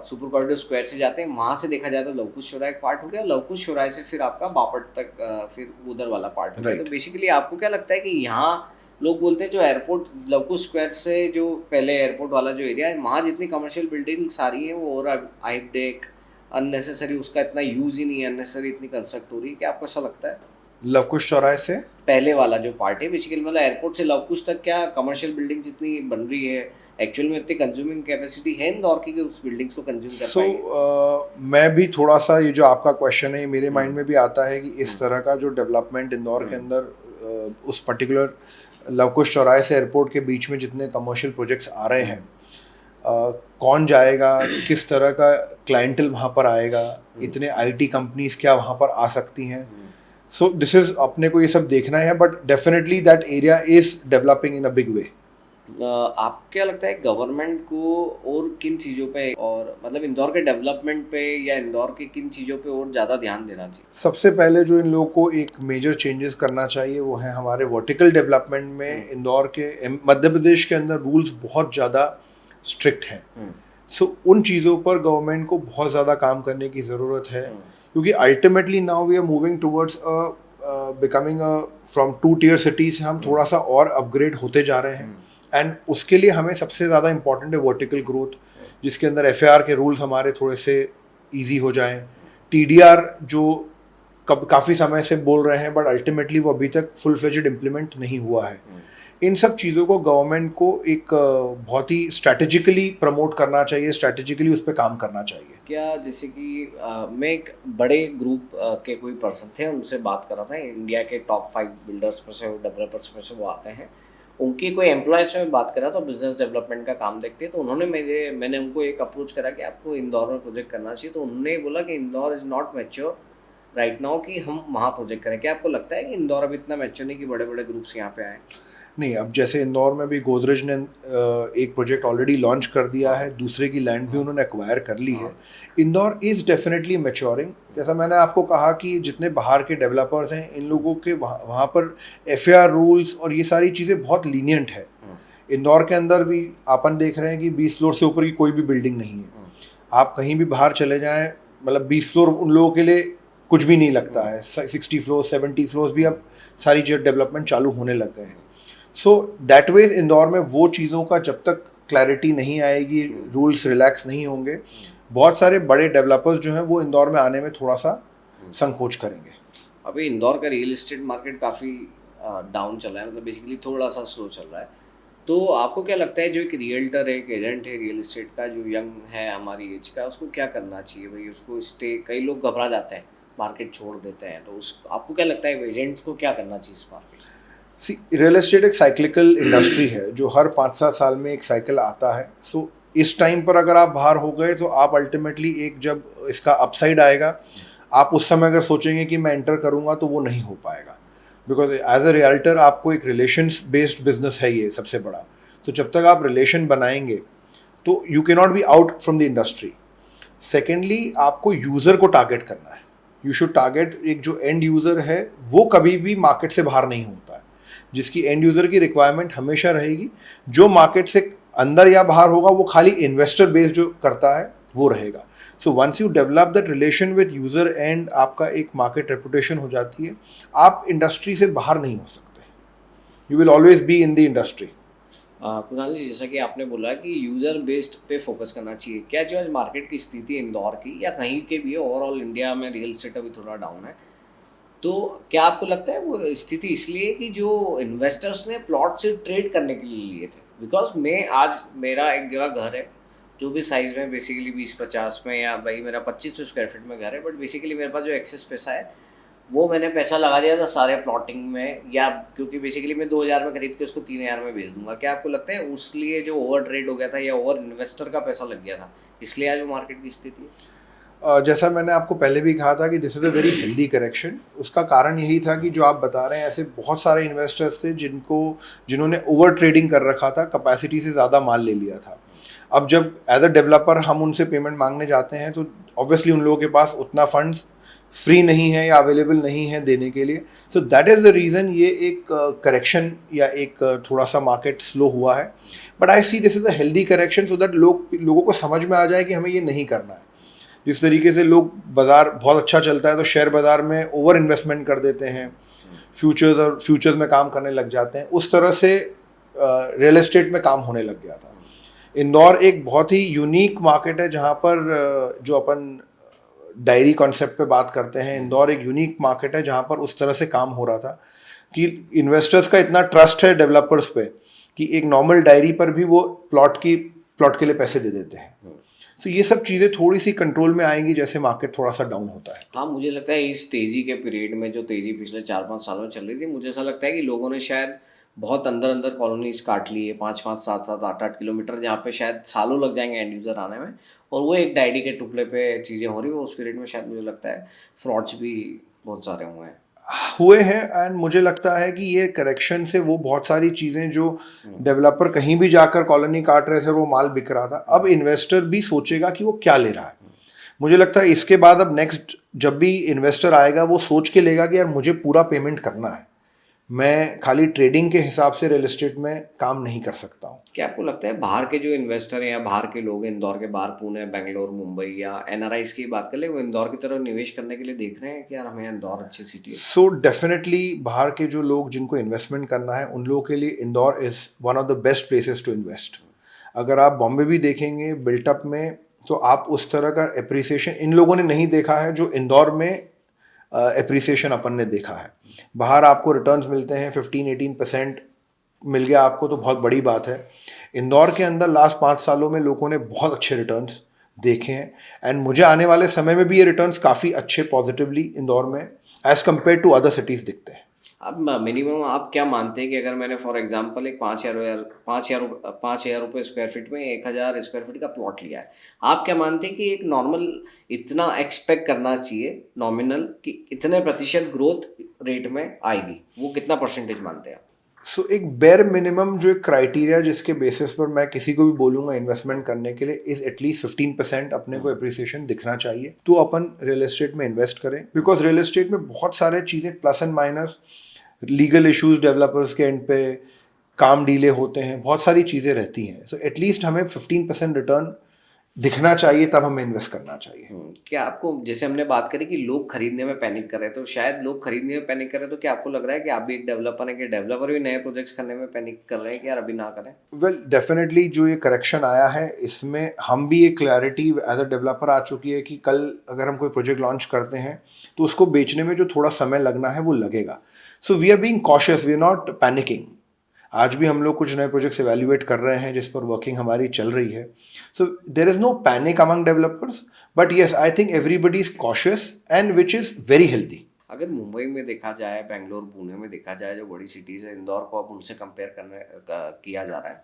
सुपर कॉरिडोर स्क्वायर से जाते हैं, वहाँ से देखा जाए तो लवकुश चौराहा एक पार्ट हो गया, लवकुश चौराहे से फिर आपका बापट तक फिर उधर वाला पार्ट हो गया। Right. तो बेसिकली आपको क्या लगता है कि यहाँ लोग बोलते हैं जो एयरपोर्ट लवकुश स्क्वायर से जो पहले एयरपोर्ट वाला जो एरिया है, वहाँ जितनी कमर्शियल बिल्डिंग सारी है वो, और हाईटेक अननेसेसरी, उसका इतना यूज़ ही नहीं है, अननेसेसरी इतनी कंस्ट्रक्ट हो रही है, क्या आपको ऐसा लगता है? लवकुश चौराहे से पहले वाला जो पार्ट है बेसिकली, मतलब एयरपोर्ट से लवकुश तक क्या कमर्शियल बिल्डिंग जितनी बन रही है, एक्चुअल में इतनी कंज्यूमिंग कैपेसिटी है इंदौर की कि उस बिल्डिंग्स को कंज्यूम कर पाएंगे? मैं भी थोड़ा सा, ये जो आपका क्वेश्चन है मेरे माइंड में भी आता है कि इस तरह का जो डेवलपमेंट इंदौर के अंदर उस पर्टिकुलर लवकुश चौराहे से एयरपोर्ट के बीच में जितने कमर्शियल प्रोजेक्ट्स आ रहे हैं, कौन जाएगा, किस तरह का क्लाइंटल वहाँ पर आएगा, इतने IT कंपनीज क्या वहाँ पर आ सकती हैं, सो दिस इज, अपने को ये सब देखना है, but definitely that area is developing in a big way. आप क्या लगता है गवर्नमेंट को और किन चीज़ों पे, और मतलब इंदौर के डेवलपमेंट पे या इंदौर के किन चीज़ों पे और ज़्यादा ध्यान देना चाहिए? सबसे पहले जो इन लोगों को एक मेजर चेंजेस करना चाहिए वो है हमारे वर्टिकल डेवलपमेंट में। इंदौर के, मध्य प्रदेश के अंदर रूल्स बहुत ज़्यादा स्ट्रिक्ट हैं, सो उन चीज़ों पर गवर्नमेंट को बहुत ज़्यादा काम करने की ज़रूरत है, क्योंकि ultimately now we are moving towards becoming from 2 tier cities से हम थोड़ा सा और अपग्रेड होते जा रहे हैं, एंड उसके लिए हमें सबसे ज़्यादा इंपॉर्टेंट है वर्टिकल ग्रोथ, जिसके अंदर FAR के रूल्स हमारे थोड़े से इजी हो जाएं, TDR जो काफ़ी समय से बोल रहे हैं बट अल्टीमेटली वो अभी तक फुल फ्लेजेड इम्प्लीमेंट नहीं हुआ है। इन सब चीज़ों को गवर्नमेंट को एक बहुत ही स्ट्रैटेजिकली प्रमोट करना चाहिए, स्ट्रैटेजिकली उस पर काम करना चाहिए। क्या जैसे कि मैं एक बड़े ग्रुप के कोई पर्सन थे, उनसे बात कर रहा था, इंडिया के टॉप 5 बिल्डर्स में से, डेवलपर्स में से वो आते हैं, उनकी कोई एम्प्लॉयज़ में बात करा तो बिजनेस डेवलपमेंट का काम देखते हैं, तो उन्होंने मैंने उनको एक अप्रोच करा कि आपको इंदौर में प्रोजेक्ट करना चाहिए, तो उन्होंने बोला कि Indore is not mature right now कि हम वहाँ प्रोजेक्ट करें। क्या आपको लगता है कि इंदौर अभी इतना मैच्योर नहीं कि बड़े बड़े ग्रुप्स यहाँ पे आए? नहीं, अब जैसे इंदौर में भी गोदरेज ने एक प्रोजेक्ट ऑलरेडी लॉन्च कर दिया है, दूसरे की लैंड भी उन्होंने एक्वायर कर ली है। Indore is definitely maturing. जैसा मैंने आपको कहा कि जितने बाहर के डेवलपर्स हैं, इन लोगों के वहाँ पर FAR रूल्स और ये सारी चीज़ें बहुत लीनियंट है। इंदौर के अंदर भी अपन देख रहे हैं कि 20 फ्लोर से ऊपर की कोई भी बिल्डिंग नहीं है। आप कहीं भी बाहर चले जाएँ, मतलब 20 फ्लोर उन लोगों के लिए कुछ भी नहीं लगता है। 60 फ्लोर 70 फ्लोर भी अब सारी चीज़ डेवलपमेंट चालू होने लग गए हैं। सो दैट वेज इंदौर में वो चीज़ों का जब तक क्लैरिटी नहीं आएगी, रूल्स रिलैक्स नहीं होंगे, बहुत सारे बड़े डेवलपर्स जो हैं वो इंदौर में आने में थोड़ा सा संकोच करेंगे। अभी इंदौर का रियल एस्टेट मार्केट काफ़ी डाउन चल रहा है, मतलब बेसिकली थोड़ा सा स्लो चल रहा है, तो आपको क्या लगता है जो एक रियल्टर है, एक एजेंट है रियल एस्टेट का, जो यंग है हमारी एज का, उसको क्या करना चाहिए भाई? उसको स्टे, कई लोग घबरा जाते हैं, मार्केट छोड़ देते हैं, तो उस आपको क्या लगता है एजेंट्स को क्या करना चाहिए इस मार्केट? सी, रियल एस्टेट एक साइक्लिकल इंडस्ट्री है जो हर 5-7 साल में एक साइकिल आता है। सो इस टाइम पर अगर आप बाहर हो गए तो आप अल्टीमेटली एक, जब इसका अपसाइड आएगा, आप उस समय अगर सोचेंगे कि मैं एंटर करूंगा तो वो नहीं हो पाएगा, बिकॉज एज अ रियल्टर आपको एक रिलेशंस बेस्ड बिजनेस है ये सबसे बड़ा। तो जब तक आप रिलेशन बनाएंगे तो you can not be out from the industry. Secondly, आपको यूज़र को टारगेट करना है। यू शुड टारगेट एक जो एंड यूज़र है, वो कभी भी मार्केट से बाहर नहीं होता है, जिसकी एंड यूज़र की रिक्वायरमेंट हमेशा रहेगी। जो मार्केट से अंदर या बाहर होगा वो खाली इन्वेस्टर बेस्ड जो करता है वो रहेगा। So once you develop that relation with user and आपका एक मार्केट रेपुटेशन हो जाती है, आप इंडस्ट्री से बाहर नहीं हो सकते। You will always be in the industry. Kunal ji, जैसा कि आपने बोला कि यूज़र बेस्ड पे फोकस करना चाहिए, क्या जो आज मार्केट की स्थिति इंदौर की या कहीं के भी ओवरऑल इंडिया में रियल एस्टेट अभी थोड़ा डाउन है, तो क्या आपको लगता है वो स्थिति इसलिए कि जो इन्वेस्टर्स ने प्लॉट से ट्रेड करने के लिए लिए थे? बिकॉज मैं आज, मेरा एक जगह घर है जो भी साइज़ में बेसिकली 20-50 में, या भाई मेरा 25 स्क्वायर फीट में घर है, बट बेसिकली मेरे पास जो एक्सेस पैसा है वो मैंने पैसा लगा दिया था सारे प्लॉटिंग में, या क्योंकि बेसिकली मैं 2000 में खरीद के उसको 3000 में बेच दूंगा। क्या आपको लगता है उस लिए जो ओवर ट्रेड हो गया था या ओवर इन्वेस्टर का पैसा लग गया था, इसलिए आज वो मार्केट की स्थिति है? जैसा मैंने आपको पहले भी कहा था कि this is a very healthy correction. उसका कारण यही था कि जो आप बता रहे हैं, ऐसे बहुत सारे इन्वेस्टर्स थे जिन्होंने ओवर ट्रेडिंग कर रखा था, कैपेसिटी से ज़्यादा माल ले लिया था। अब जब एज अ डेवलपर हम उनसे पेमेंट मांगने जाते हैं तो ऑब्वियसली उन लोगों के पास उतना फंड्स फ्री नहीं है या अवेलेबल नहीं है देने के लिए। सो दैट इज़ द रीज़न ये एक करेक्शन या एक थोड़ा सा मार्केट स्लो हुआ है। But I see this is a healthy correction so that लोगों को समझ में आ जाए कि हमें ये नहीं करना है। जिस तरीके से लोग बाज़ार बहुत अच्छा चलता है तो शेयर बाज़ार में ओवर इन्वेस्टमेंट कर देते हैं, फ्यूचर्स में काम करने लग जाते हैं, उस तरह से रियल एस्टेट में काम होने लग गया था। इंदौर एक बहुत ही यूनिक मार्केट है जहाँ पर जो अपन डायरी कॉन्सेप्ट पे बात करते हैं, इंदौर एक यूनिक मार्केट है जहाँ पर उस तरह से काम हो रहा था कि इन्वेस्टर्स का इतना ट्रस्ट है डेवलपर्स पे कि एक नॉर्मल डायरी पर भी वो प्लॉट के लिए पैसे दे देते हैं। तो ये सब चीज़ें थोड़ी सी कंट्रोल में आएंगी जैसे मार्केट थोड़ा सा डाउन होता है। हाँ, मुझे लगता है इस तेज़ी के पीरियड में जो तेज़ी पिछले 4-5 सालों में चल रही थी, मुझे ऐसा लगता है कि लोगों ने शायद बहुत अंदर-अंदर कॉलोनीज़ काट ली है, 5-5, 7-7, 8-8 किलोमीटर, जहाँ पे शायद सालों लग जाएँगे एंड यूज़र आने में, और वो एक डायरी के टुकड़े पे चीज़ें हो रही हैं। उस पीरियड में शायद मुझे लगता है फ्रॉड्स भी बहुत सारे हुए हैं एंड मुझे लगता है कि ये करेक्शन से वो बहुत सारी चीज़ें जो डेवलपर कहीं भी जाकर कॉलोनी काट रहे थे और वो माल बिक रहा था, अब इन्वेस्टर भी सोचेगा कि वो क्या ले रहा है। मुझे लगता है इसके बाद अब नेक्स्ट जब भी इन्वेस्टर आएगा वो सोच के लेगा कि यार मुझे पूरा पेमेंट करना है, मैं खाली ट्रेडिंग के हिसाब से रियल एस्टेट में काम नहीं कर सकता हूँ। क्या आपको लगता है बाहर के जो इन्वेस्टर हैं या बाहर के लोग हैं, इंदौर के बाहर, पुणे, बेंगलोर, मुंबई या एनआरआईज की बात कर ले, वो इंदौर की तरफ निवेश करने के लिए देख रहे हैं कि यार हमें इंदौर अच्छी सिटी है? सो डेफिनेटली बाहर के जो लोग जिनको इन्वेस्टमेंट करना है उन लोगों के लिए Indore is one of the best places to invest. अगर आप बॉम्बे भी देखेंगे बिल्टअप में तो आप उस तरह का एप्रिसिएशन इन लोगों ने नहीं देखा है जो इंदौर में एप्रिसिएशन अपन ने देखा है। बाहर आपको रिटर्न्स मिलते हैं 15-18% मिल गया आपको तो बहुत बड़ी बात है। इंदौर के अंदर लास्ट 5 सालों में लोगों ने बहुत अच्छे रिटर्न्स देखे हैं एंड मुझे आने वाले समय में भी ये रिटर्न्स काफ़ी अच्छे पॉजिटिवली इंदौर में as compared to other cities दिखते हैं। अब मिनिमम आप क्या मानते हैं कि अगर मैंने फॉर एग्जांपल एक 5,000 रुपये स्क्वायर फीट में 1,000 स्क्वायर फीट का प्लॉट लिया है, आप क्या मानते हैं कि एक नॉर्मल इतना एक्सपेक्ट करना चाहिए नॉमिनल कि इतने प्रतिशत ग्रोथ रेट में आएगी, वो कितना परसेंटेज मानते हैं आप? सो एक बेर मिनिमम जो एक क्राइटेरिया जिसके बेसिस पर मैं किसी को भी बोलूँगा इन्वेस्टमेंट करने के लिए इज़ एटलीस्ट 15% अपने को अप्रिसिएशन दिखना चाहिए तो अपन रियल एस्टेट में इन्वेस्ट करें। बिकॉज रियल एस्टेट में बहुत सारे चीज़ें plus and minus, legal issues developers के एंड पे, काम डीले होते हैं, बहुत सारी चीज़ें रहती हैं। सो एटलीस्ट हमें 15% रिटर्न दिखना चाहिए तब हमें इन्वेस्ट करना चाहिए। क्या आपको, जैसे हमने बात करी कि लोग खरीदने में पैनिक कर रहे हैं, तो शायद लोग खरीदने में पैनिक कर रहे हैं, तो क्या आपको लग रहा है कि आप भी एक डेवलपर हैं कि डेवलपर भी नए प्रोजेक्ट्स करने में पैनिक कर रहे हैं कि यार अभी ना करें? वेल डेफिनेटली जो ये करेक्शन आया है इसमें हम भी एक क्लैरिटी एज अ डेवलपर आ चुकी है कि कल अगर हम कोई प्रोजेक्ट लॉन्च करते हैं तो उसको बेचने में जो थोड़ा समय लगना है वो लगेगा। So we are being cautious, we are not panicking. आज भी हम लोग कुछ नए प्रोजेक्ट्स एवेल्युएट कर रहे हैं जिस पर वर्किंग हमारी चल रही है। So there is no panic among developers, but yes I think everybody is cautious and which is very healthy. अगर मुंबई में देखा जाए, बेंगलोर, पुणे में देखा जाए, जो बड़ी सिटीज़ है, इंदौर को अब उनसे कंपेयर किया जा रहा है,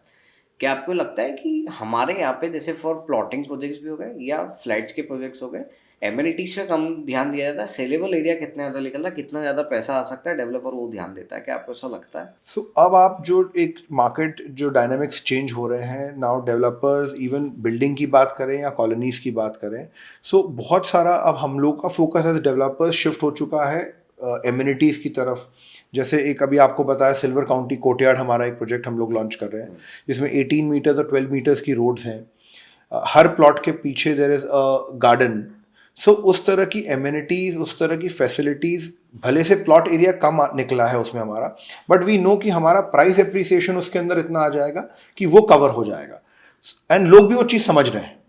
क्या आपको लगता है कि हमारे यहाँ पे जैसे फॉर प्लॉटिंग प्रोजेक्ट्स भी हो गए या फ्लैट्स के प्रोजेक्ट्स हो गए, एमिनिटीज़ पे कम ध्यान दिया जाता है, सेलेबल एरिया कितना ज़्यादा निकल रहा है, कितना ज़्यादा पैसा आ सकता है, डेवलपर वो ध्यान देता है? क्या आपको ऐसा लगता है? सो अब आप जो एक मार्केट जो डायनामिक्स चेंज हो रहे हैं नाउ, डेवलपर्स इवन बिल्डिंग की बात करें या कॉलोनीज़ की बात करें, सो बहुत सारा अब हम लोग का फोकस एज डेवलपर्स शिफ्ट हो चुका है एमिनिटीज़ की तरफ। जैसे एक अभी आपको बताया सिल्वर काउंटी कोर्टयार्ड हमारा एक प्रोजेक्ट हम लोग लॉन्च कर रहे हैं जिसमें 18 मीटर और 12 मीटर्स की रोड्स हैं। हर प्लॉट के पीछे देयर इज़ अ गार्डन। सो उस तरह की एमिनिटीज़, उस तरह की फैसिलिटीज़, भले से प्लॉट एरिया कम निकला है उसमें हमारा, बट वी नो कि हमारा प्राइस एप्रिसिएशन उसके अंदर इतना आ जाएगा कि वो कवर हो जाएगा। एंड लोग भी वो चीज़ समझ रहे हैं।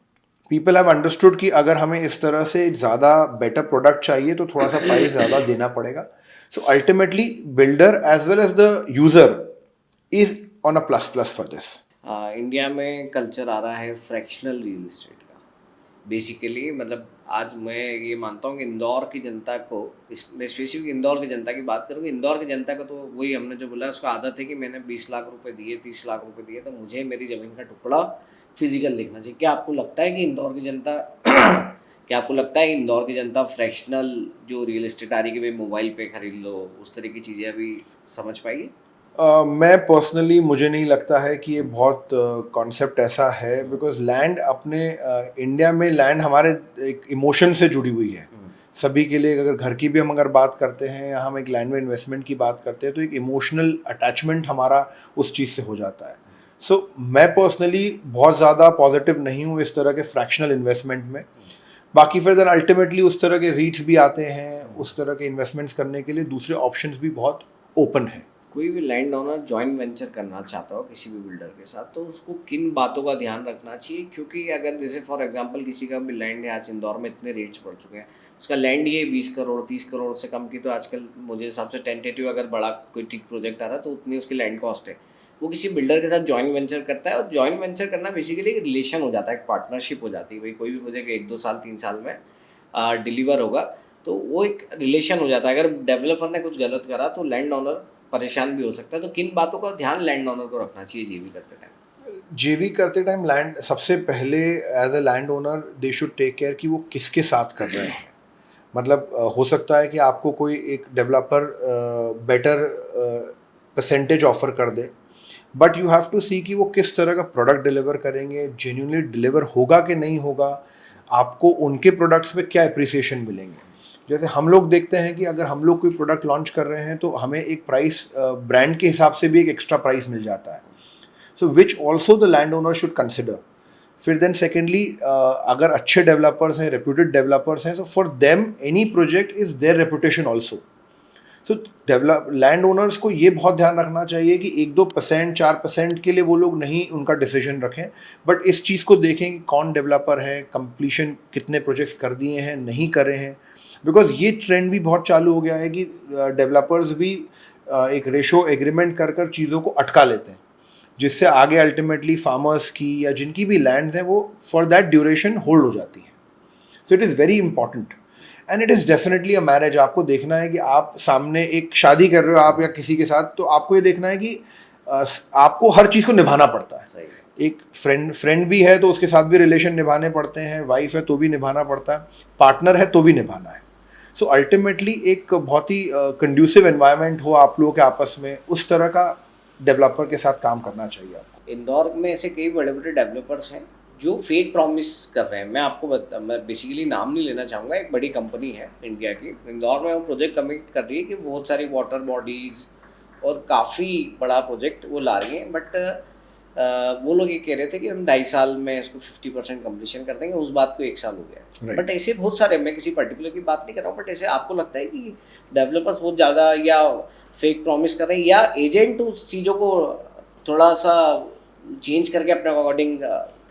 पीपल हैव अंडरस्टूड कि अगर हमें इस तरह से ज़्यादा बेटर प्रोडक्ट चाहिए तो थोड़ा सा प्राइस ज़्यादा देना पड़ेगा। So ultimately builder as well as the user is on a plus plus for this. India में कल्चर आ रहा है फ्रैक्शनल रियल एस्टेट का, बेसिकली मतलब आज मैं ये मानता हूँ कि इंदौर की जनता को, मैं स्पेसिफिक इंदौर की जनता की बात करूँगी, इंदौर की जनता को तो वही हमने जो बोला उसको आदत है कि मैंने 20 लाख रुपए दिए, 30 लाख रुपए दिए, तो मुझे मेरी ज़मीन का टुकड़ा फिजिकल देखना चाहिए। क्या आपको लगता है कि इंदौर की जनता क्या आपको लगता है इंदौर की जनता फ्रैक्शनल जो रियल एस्टेट आ रही है कि भाई मोबाइल पे खरीद लो, उस तरह की चीज़ें अभी समझ पाएगी? मैं पर्सनली मुझे नहीं लगता है कि ये बहुत कॉन्सेप्ट ऐसा है, बिकॉज लैंड अपने इंडिया में लैंड हमारे एक इमोशन से जुड़ी हुई है सभी के लिए। अगर घर की भी हम अगर बात करते हैं या हम एक लैंड में इन्वेस्टमेंट की बात करते हैं तो एक इमोशनल अटैचमेंट हमारा उस चीज़ से हो जाता है। सो मैं पर्सनली बहुत ज़्यादा पॉजिटिव नहीं हूँ इस तरह के फ्रैक्शनल इन्वेस्टमेंट में। बाकी फिर देन अल्टीमेटली उस तरह के रीट्स भी आते हैं, उस तरह के इन्वेस्टमेंट्स करने के लिए दूसरे ऑप्शंस भी बहुत ओपन हैं। कोई भी लैंड ओनर जॉइंट वेंचर करना चाहता हो किसी भी बिल्डर के साथ, तो उसको किन बातों का ध्यान रखना चाहिए? क्योंकि अगर जैसे फॉर एग्जांपल किसी का भी लैंड है, आज इंदौर में इतने रेट्स बढ़ चुके हैं, उसका लैंड ये 20 करोड़ 30 करोड़ से कम की, तो आजकल मुझे हिसाब से टेंटेटिव अगर बड़ा कोई ठीक प्रोजेक्ट आ रहा है तो उतनी उसकी लैंड कॉस्ट है। वो किसी बिल्डर के साथ जॉइंट वेंचर करता है, और जॉइंट वेंचर करना बेसिकली एक रिलेशन हो जाता है, एक पार्टनरशिप हो जाती है। भाई कोई भी प्रोजेक्ट 1-2 साल 3 साल में डिलीवर होगा, तो वो एक रिलेशन हो जाता है। अगर डेवलपर ने कुछ गलत करा तो लैंड ओनर परेशान भी हो सकता है। तो किन बातों का ध्यान लैंड ओनर को रखना चाहिए जेवी करते टाइम? जेवी करते टाइम लैंड सबसे पहले as a land owner they should take care कि वो किसके साथ कर रहे हैं। मतलब हो सकता है कि आपको कोई एक डेवलपर बेटर परसेंटेज ऑफर कर दे, बट यू हैव टू सी कि वो किस तरह का प्रोडक्ट डिलीवर करेंगे, जेन्युइनली डिलीवर होगा कि नहीं होगा, आपको उनके प्रोडक्ट्स में क्या अप्रिसिएशन मिलेंगे। जैसे हम लोग देखते हैं कि अगर हम लोग कोई प्रोडक्ट लॉन्च कर रहे हैं तो हमें एक प्राइस ब्रांड के हिसाब से भी एक एक्स्ट्रा प्राइस मिल जाता है, so which also the land owner should consider. फिर देन सेकेंडली अगर अच्छे डेवलपर्स हैं, रेप्यूटेड डेवलपर्स हैं, so for them any project is their reputation also. So develop land owners को ये बहुत ध्यान रखना चाहिए कि 1-2% 4% के लिए वो लोग नहीं उनका डिसीजन रखें, बट इस चीज़ को देखें कि कौन डेवलपर है, कंप्लीशन कितने प्रोजेक्ट्स कर दिए हैं, नहीं करे हैं। बिकॉज ये ट्रेंड भी बहुत चालू हो गया है कि डेवलपर्स भी एक रेशो एग्रीमेंट कर कर चीज़ों को अटका लेते हैं, जिससे आगे अल्टीमेटली फार्मर्स की या जिनकी भी लैंड हैं वो फॉर दैट ड्यूरेशन होल्ड हो जाती हैं। So it is very important and it is definitely a marriage. आपको देखना है कि आप सामने एक शादी कर रहे हो आप या किसी के साथ, तो आपको ये देखना है कि आपको हर चीज़ को निभाना पड़ता है। सही। एक फ्रेंड भी है तो उसके साथ भी रिलेशन निभाने पड़ते हैं, वाइफ है तो भी निभाना पड़ता है, पार्टनर है तो भी निभाना है। सो अल्टीमेटली एक बहुत ही कंड्यूसिव एनवायरनमेंट हो आप लोगों के आपस में, उस तरह का डेवलपर के साथ काम करना चाहिए आपको। इंदौर में ऐसे कई बड़े बड़े डेवलपर्स हैं जो फेक प्रॉमिस कर रहे हैं। मैं बेसिकली नाम नहीं लेना चाहूँगा, एक बड़ी कंपनी है इंडिया की, इंदौर में वो प्रोजेक्ट कमिट कर रही है कि बहुत सारी वाटर बॉडीज़ और काफ़ी बड़ा प्रोजेक्ट वो ला रही हैं। बट वो लोग ये कह रहे थे कि हम 2.5 साल में इसको 50% कम्प्लीशन कर देंगे, उस बात को 1 साल हो गया है। Right. बट ऐसे बहुत सारे, मैं किसी पर्टिकुलर की बात नहीं कर रहा हूँ, बट ऐसे आपको लगता है कि डेवलपर्स बहुत ज़्यादा या फेक प्रॉमिस कर रहे हैं, या एजेंट उस चीज़ों को थोड़ा सा चेंज करके अपने अकॉर्डिंग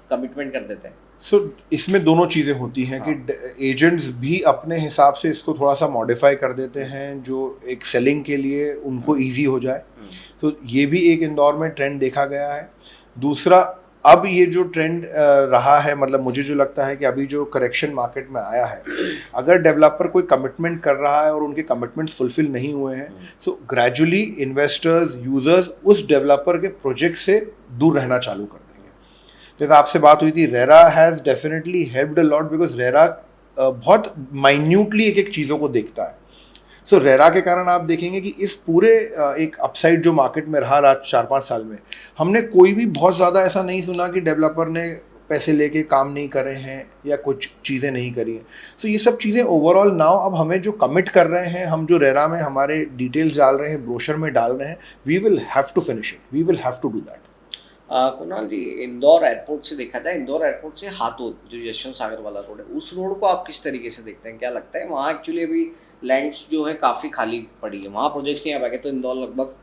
कमिटमेंट कर देते हैं? सो इसमें दोनों चीज़ें होती हैं कि एजेंट्स भी अपने हिसाब से इसको थोड़ा सा मॉडिफाई कर देते हैं जो एक सेलिंग के लिए उनको इजी हो जाए। तो ये भी एक इंदौर में ट्रेंड देखा गया है। दूसरा, अब ये जो ट्रेंड रहा है, मतलब मुझे जो लगता है कि अभी जो करेक्शन मार्केट में आया है, अगर डेवलपर कोई कमिटमेंट कर रहा है और उनके कमिटमेंट्स फुलफिल नहीं हुए हैं, सो ग्रेजुअली इन्वेस्टर्स यूजर्स उस डेवलपर के प्रोजेक्ट से दूर रहना चालू कर देंगे। जैसे आपसे बात हुई थी, RERA has definitely helped a lot because RERA बहुत माइन्यूटली एक एक चीज़ों को देखता है। सो रेरा के कारण आप देखेंगे कि इस पूरे एक अपसाइड जो मार्केट में रहा आज 4-5 साल में, हमने कोई भी बहुत ज़्यादा ऐसा नहीं सुना कि डेवलपर ने पैसे लेके काम नहीं करे हैं या कुछ चीज़ें नहीं करी हैं। सो ये सब चीज़ें ओवरऑल नाउ अब हमें जो कमिट कर रहे हैं, हम जो रेरा में हमारे डिटेल्स डाल रहे हैं, ब्रोशर में डाल रहे हैं, we will have to finish it, we will have to do that. Kunal ji, Indore airport से देखा जाए, इंदौर एयरपोर्ट से हाथोद जो यशवंत सागर वाला रोड है, उस रोड को आप किस तरीके से देखते हैं? क्या लगता है वहाँ एक्चुअली अभी लैंड्स जो है काफ़ी खाली पड़ी है, वहाँ प्रोजेक्ट्स नहीं आ पाए, तो इंदौर लगभग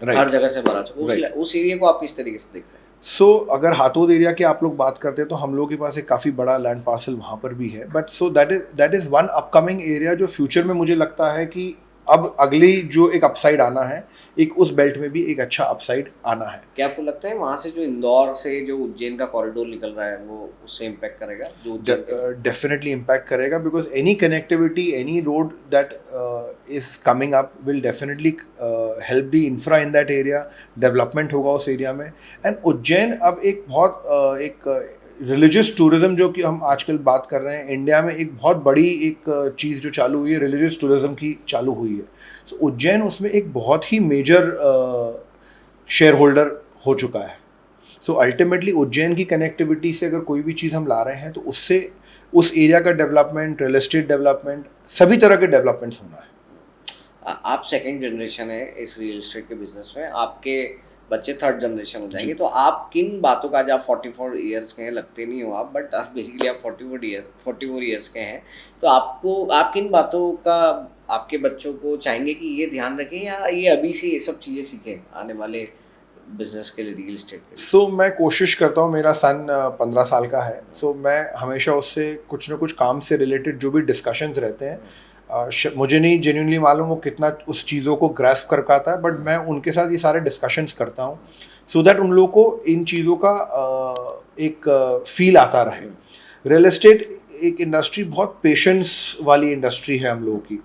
हर जगह से भरा चुका। उस एरिया को आप किस तरीके से देखते हैं? सो अगर हाथोद एरिया की आप लोग बात करते हैं तो हम लोग के पास एक काफ़ी बड़ा लैंड पार्सल वहाँ पर भी है, but so that is one upcoming area जो फ्यूचर में मुझे लगता है कि अब अगली जो एक अपसाइड आना है, एक उस बेल्ट में भी एक अच्छा अपसाइड आना है। क्या आपको लगता है वहाँ से जो इंदौर से जो उज्जैन का कॉरिडोर निकल रहा है वो उससे इम्पैक्ट करेगा? जो डेफिनेटली इम्पैक्ट करेगा because any connectivity, any road that is coming up will definitely help the infra in that area, development होगा उस एरिया में। एंड उज्जैन अब एक बहुत एक रिलीजियस टूरिज्म जो कि हम आजकल बात कर रहे हैं, इंडिया में एक बहुत बड़ी एक चीज़ जो चालू हुई है, रिलीजियस टूरिज्म की चालू हुई है। सो उज्जैन उसमें एक बहुत ही मेजर शेयर होल्डर हो चुका है। सो अल्टीमेटली उज्जैन की कनेक्टिविटी से अगर कोई भी चीज़ हम ला रहे हैं तो उससे उस एरिया का डेवलपमेंट, रियल एस्टेट डेवलपमेंट, सभी तरह के डेवलपमेंट्स होना है। आप सेकंड जनरेशन है इस रियल एस्टेट के बिजनेस में, आपके बच्चे थर्ड जनरेशन हो जाएंगे, तो आप किन बातों का, आज आप 44 ईयर्स के हैं, लगते नहीं हो आप, बट आप बेसिकली आप 44 ईयर्स के हैं, तो आप किन बातों का आपके बच्चों को चाहेंगे कि ये ध्यान रखें, या ये अभी से ये सब चीज़ें सीखें आने वाले बिजनेस के लिए, रियल एस्टेट के लिए? सो मैं कोशिश करता हूँ, मेरा सन 15 साल का है, सो मैं हमेशा उससे कुछ ना कुछ काम से रिलेटेड जो भी डिस्कशंस रहते हैं, मुझे नहीं जेन्युइनली मालूम वो कितना उस चीज़ों को ग्रैस्प कर पाता है, बट मैं उनके साथ ये सारे डिस्कशंस करता हूँ सो दैट उन लोगों को इन चीज़ों का एक फील आता रहे। रियल एस्टेट एक इंडस्ट्री बहुत पेशेंस वाली इंडस्ट्री है हम लोगों की,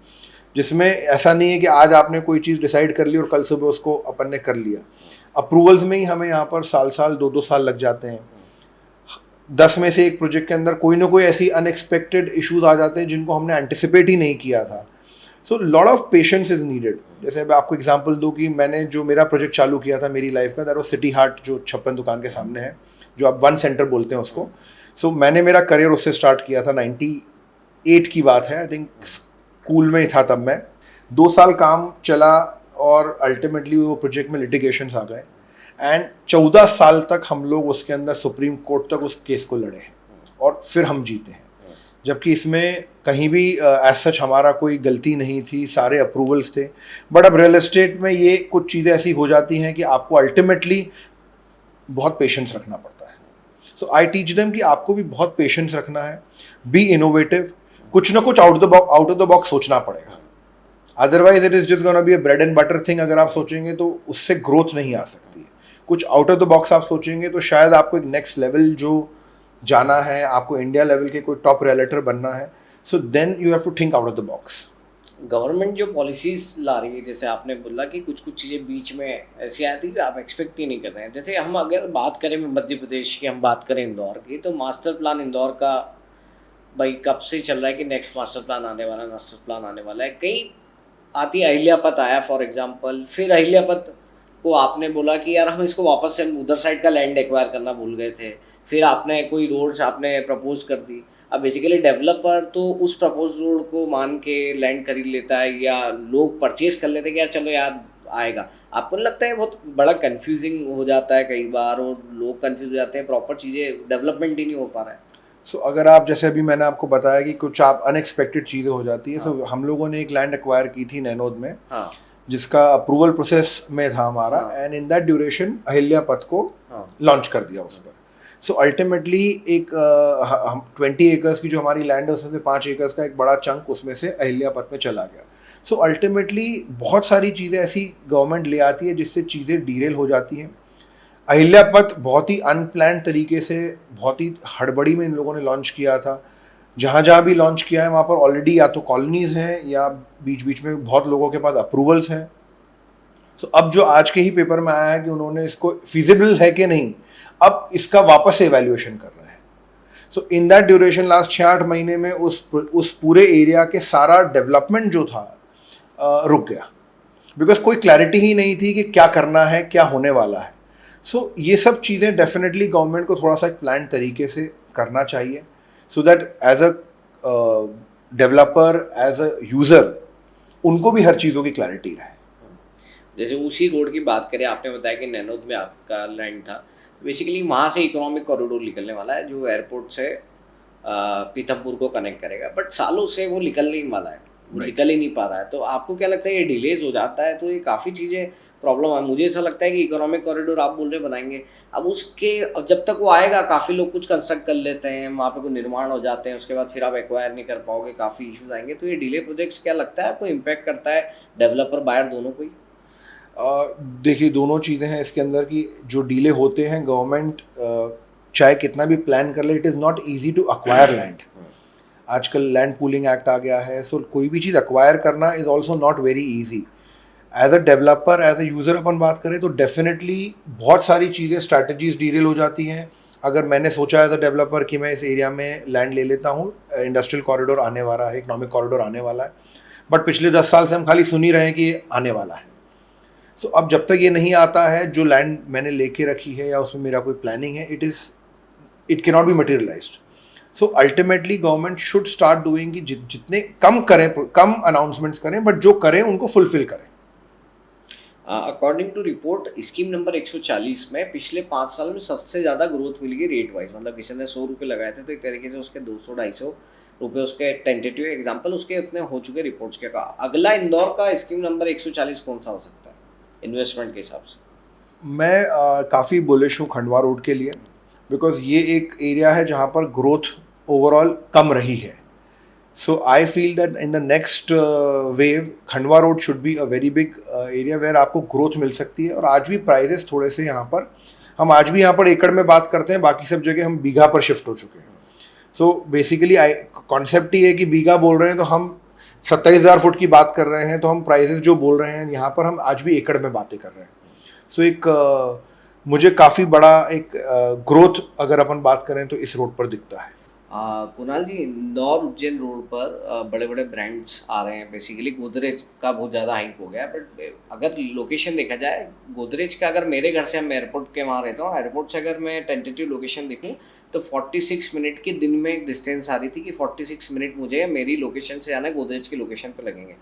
जिसमें ऐसा नहीं है कि आज आपने कोई चीज़ डिसाइड कर ली और कल सुबह उसको अपन ने कर लिया। अप्रूवल्स में ही हमें यहाँ पर साल 2 साल लग जाते हैं। 10 में से एक प्रोजेक्ट के अंदर कोई ना कोई ऐसी अनएक्सपेक्टेड इश्यूज आ जाते हैं जिनको हमने एंटिसिपेट ही नहीं किया था। So lot of patience is needed. जैसे मैं आपको एग्जांपल दूं कि मैंने जो मेरा प्रोजेक्ट चालू किया था मेरी लाइफ का, दैट वाज सिटी हार्ट, जो 56 दुकान के सामने है, जो आप वन सेंटर बोलते हैं उसको। सो मैंने मेरा करियर उससे स्टार्ट किया था, 98 की बात है, आई थिंक स्कूल में ही था तब मैं। 2 साल काम चला और अल्टीमेटली वो प्रोजेक्ट में लिटिगेशंस आ गए एंड 14 साल तक हम लोग उसके अंदर सुप्रीम कोर्ट तक उस केस को लड़े हैं और फिर हम जीते हैं, जबकि इसमें कहीं भी एज सच हमारा कोई गलती नहीं थी, सारे अप्रूवल्स थे। बट अब रियल एस्टेट में ये कुछ चीज़ें ऐसी हो जाती हैं कि आपको अल्टीमेटली बहुत पेशेंस रखना पड़ता है। सो आई टीच देम कि आपको भी बहुत पेशेंस रखना है, बी इनोवेटिव, कुछ ना कुछ आउट ऑफ द बॉक्स सोचना पड़ेगा, otherwise it is just gonna be a bread and butter thing. अगर आप सोचेंगे तो उससे ग्रोथ नहीं आ सकती है। कुछ आउट ऑफ द बॉक्स आप सोचेंगे तो शायद आपको एक नेक्स्ट लेवल जो जाना है, आपको इंडिया लेवल के कोई टॉप रियलेटर बनना है, so then you have to think out of the box. Government जो पॉलिसीज ला रही है, जैसे आपने बोला कि कुछ चीज़ें बीच में ऐसी आती है कि आप एक्सपेक्ट ही नहीं कर रहे हैं। जैसे हम अगर बात करें मध्य प्रदेश की, हम बात करें इंदौर की, तो मास्टर प्लान इंदौर का भाई कब से चल रहा है कि नेक्स्ट मास्टर प्लान आने वाला है, मास्टर प्लान आने वाला है। कई आती अहिल्यापत आया फॉर एग्जांपल, फिर अहिल्यापत को आपने बोला कि यार हम इसको वापस से, हम उधर साइड का लैंड एक्वायर करना भूल गए थे, फिर आपने कोई रोड्स आपने प्रपोज कर दी। अब बेसिकली डेवलपर तो उस प्रपोज रोड को मान के लैंड खरीद लेता है, या लोग परचेज कर लेते हैं कि यार चलो यार आएगा। आपको नहीं लगता है बहुत बड़ा कंफ्यूजिंग हो जाता है कई बार, और लोग कंफ्यूज हो जाते हैं, प्रॉपर चीज़ें डेवलपमेंट ही नहीं हो पा रहा है? सो अगर आप, जैसे अभी मैंने आपको बताया कि कुछ आप अनएक्सपेक्टेड चीज़ें हो जाती है। हाँ। सो हम लोगों ने एक लैंड एक्वायर की थी नैनोद में, हाँ जिसका अप्रूवल प्रोसेस में था हमारा, एंड इन दैट ड्यूरेशन अहिल्यापत को लॉन्च कर दिया उस पर। सो अल्टीमेटली एक हम 20 एकर्स की जो हमारी लैंड है उसमें से 5 एकर्स का एक बड़ा चंक उसमें से अहिल्यापत में चला गया। सो अल्टीमेटली बहुत सारी चीज़ें ऐसी गवर्नमेंट ले आती है जिससे चीज़ें डीरेल हो जाती हैं। अहिल्यापत बहुत ही अनप्लान्ड तरीके से, बहुत ही हड़बड़ी में इन लोगों ने लॉन्च किया था। जहाँ जहाँ भी लॉन्च किया है वहाँ पर ऑलरेडी या तो कॉलोनीज़ हैं या बीच बीच में बहुत लोगों के पास अप्रूवल्स हैं। सो अब जो आज के ही पेपर में आया है कि उन्होंने इसको फिजिबल है कि नहीं, अब इसका वापस से एवेल्यूएशन कर रहे हैं। सो इन दैट ड्यूरेशन लास्ट 6-8 महीने में उस पूरे एरिया के सारा डेवलपमेंट जो था रुक गया, बिकॉज कोई क्लैरिटी ही नहीं थी कि क्या करना है, क्या होने वाला है। सो ये सब चीज़ें डेफिनेटली गवर्नमेंट को थोड़ा सा एक प्लान तरीके से करना चाहिए, so that as a developer, as a user, उनको भी हर चीज़ों की क्लैरिटी रहे। जैसे उसी रोड की बात करें, आपने बताया कि नैनोद में आपका लैंड था, बेसिकली वहाँ से इकोनॉमिक कॉरिडोर निकलने वाला है जो एयरपोर्ट से पीथमपुर को कनेक्ट करेगा, बट सालों से वो निकल नहीं वाला है, वो निकल ही नहीं पा रहा है। तो आपको क्या लगता है, ये डिलेज हो जाता है तो ये काफ़ी चीज़ें प्रॉब्लम है? मुझे ऐसा लगता है कि इकोनॉमिक कॉरिडोर आप बोल रहे बनाएंगे, अब उसके जब तक वो आएगा काफ़ी लोग कुछ कंस्ट्रक्ट कर लेते हैं, वहाँ पे कोई निर्माण हो जाते हैं, उसके बाद फिर आप एक्वायर नहीं कर पाओगे, काफ़ी इश्यूज आएंगे। तो ये डिले प्रोजेक्ट्स क्या लगता है आपको इम्पैक्ट करता है डेवलपर बायर दोनों को ही? देखिए, दोनों चीज़ें हैं इसके अंदर कि जो डीले होते हैं, गवर्नमेंट चाहे कितना भी प्लान कर ले, it is not easy to acquire land. आजकल लैंड पूलिंग एक्ट आ गया है, सो कोई भी चीज़ अक्वायर करना is also not very easy. As a developer, as a user अपन बात करें तो डेफिनेटली बहुत सारी चीज़ें, स्ट्रैटेजीज डीरेल हो जाती हैं। अगर मैंने सोचा एज अ डेवलपर कि मैं इस एरिया में लैंड ले लेता हूँ, इंडस्ट्रियल कॉरिडोर आने वाला है, इकोनॉमिक कॉरिडोर आने वाला है, बट पिछले 10 साल से हम खाली सुन ही रहे हैं कि ये आने वाला है। सो अब जब तक ये नहीं आता है, जो लैंड मैंने लेके रखी है या उसमें मेरा कोई प्लानिंग है, it can not be materialised. So ultimately government should start doing कि जितने कम करें, कम अनाउंसमेंट्स करें, बट जो करें उनको फुलफिल करें। According to report scheme number 140 में पिछले 5 साल में सबसे ज़्यादा ग्रोथ मिल गई रेट वाइज, मतलब किसी ने 100 रुपये लगाए थे तो एक तरीके से उसके 200-250 रुपये उसके टेंटेटिव एग्जाम्पल उसके उतने हो चुके रिपोर्ट्स के। अगला इंदौर का स्कीम नंबर 140 कौन सा हो सकता है इन्वेस्टमेंट के हिसाब से? मैं काफ़ी बुलिश हूँ खंडवा रोड के लिए, बिकॉज ये एक एरिया है जहाँ पर ग्रोथ ओवरऑल कम रही है। So I feel that in the next wave Khandwa road should be a very big area where आपको ग्रोथ मिल सकती है। और आज भी प्राइजेस थोड़े से यहाँ पर, हम आज भी यहाँ पर एकड़ में बात करते हैं, बाकी सब जगह हम बीघा पर शिफ्ट हो चुके हैं। सो बेसिकली कॉन्सेप्ट ही है कि बीघा बोल रहे हैं तो हम 27,000 फुट की बात कर रहे हैं, तो हम प्राइजेस जो बोल रहे हैं यहाँ पर हम आज भी एकड़ में बातें कर रहे हैं। सो एक मुझे काफ़ी बड़ा एक ग्रोथ अगर अपन बात करें तो इस रोड पर दिखता है। कुणाल जी, इंदौर उज्जैन रोड पर बड़े बड़े ब्रांड्स आ रहे हैं, बेसिकली गोदरेज का बहुत ज़्यादा हाइप हो गया है। बट अगर लोकेशन देखा जाए गोदरेज का, अगर मेरे घर से, हम एयरपोर्ट के वहाँ रहता हूँ, एयरपोर्ट से अगर मैं टेंटेटिव लोकेशन देखूँ तो 46 मिनट की दिन में एक डिस्टेंस आ रही थी कि 46 मिनट मुझे मेरी लोकेशन से जाना है गोदरेज की लोकेशन पर लगेंगे।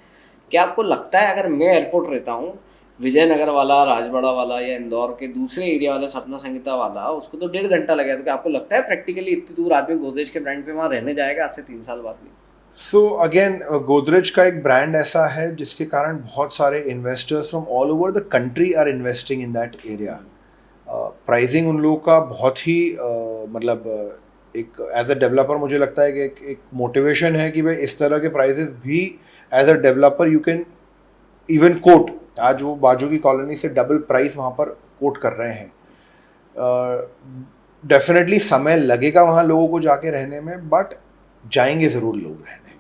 क्या आपको लगता है अगर मैं एयरपोर्ट रहता हूँ, विजयनगर वाला, राजवाड़ा वाला या इंदौर के दूसरे एरिया वाला, सपना संगीता वाला, उसको तो 1.5 घंटा लगेगा, तो क्या आपको लगता है प्रैक्टिकली इतनी दूर आदमी गोदरेज के ब्रांड पे वहाँ रहने जाएगा आज से 3 साल बाद भी? सो अगेन गोदरेज का एक ब्रांड ऐसा है जिसके कारण बहुत सारे investors from all over the country are investing in that area. Pricing उन लोगों का बहुत ही मतलब एक एज अ डेवलपर मुझे लगता है कि एक मोटिवेशन है कि भाई इस तरह के प्राइजेस भी as a developer you can even quote. आज वो बाजू की कॉलोनी से डबल प्राइस वहाँ पर कोट कर रहे हैं। डेफिनेटली समय लगेगा वहाँ लोगों को जाके रहने में, बट जाएंगे ज़रूर लोग रहने।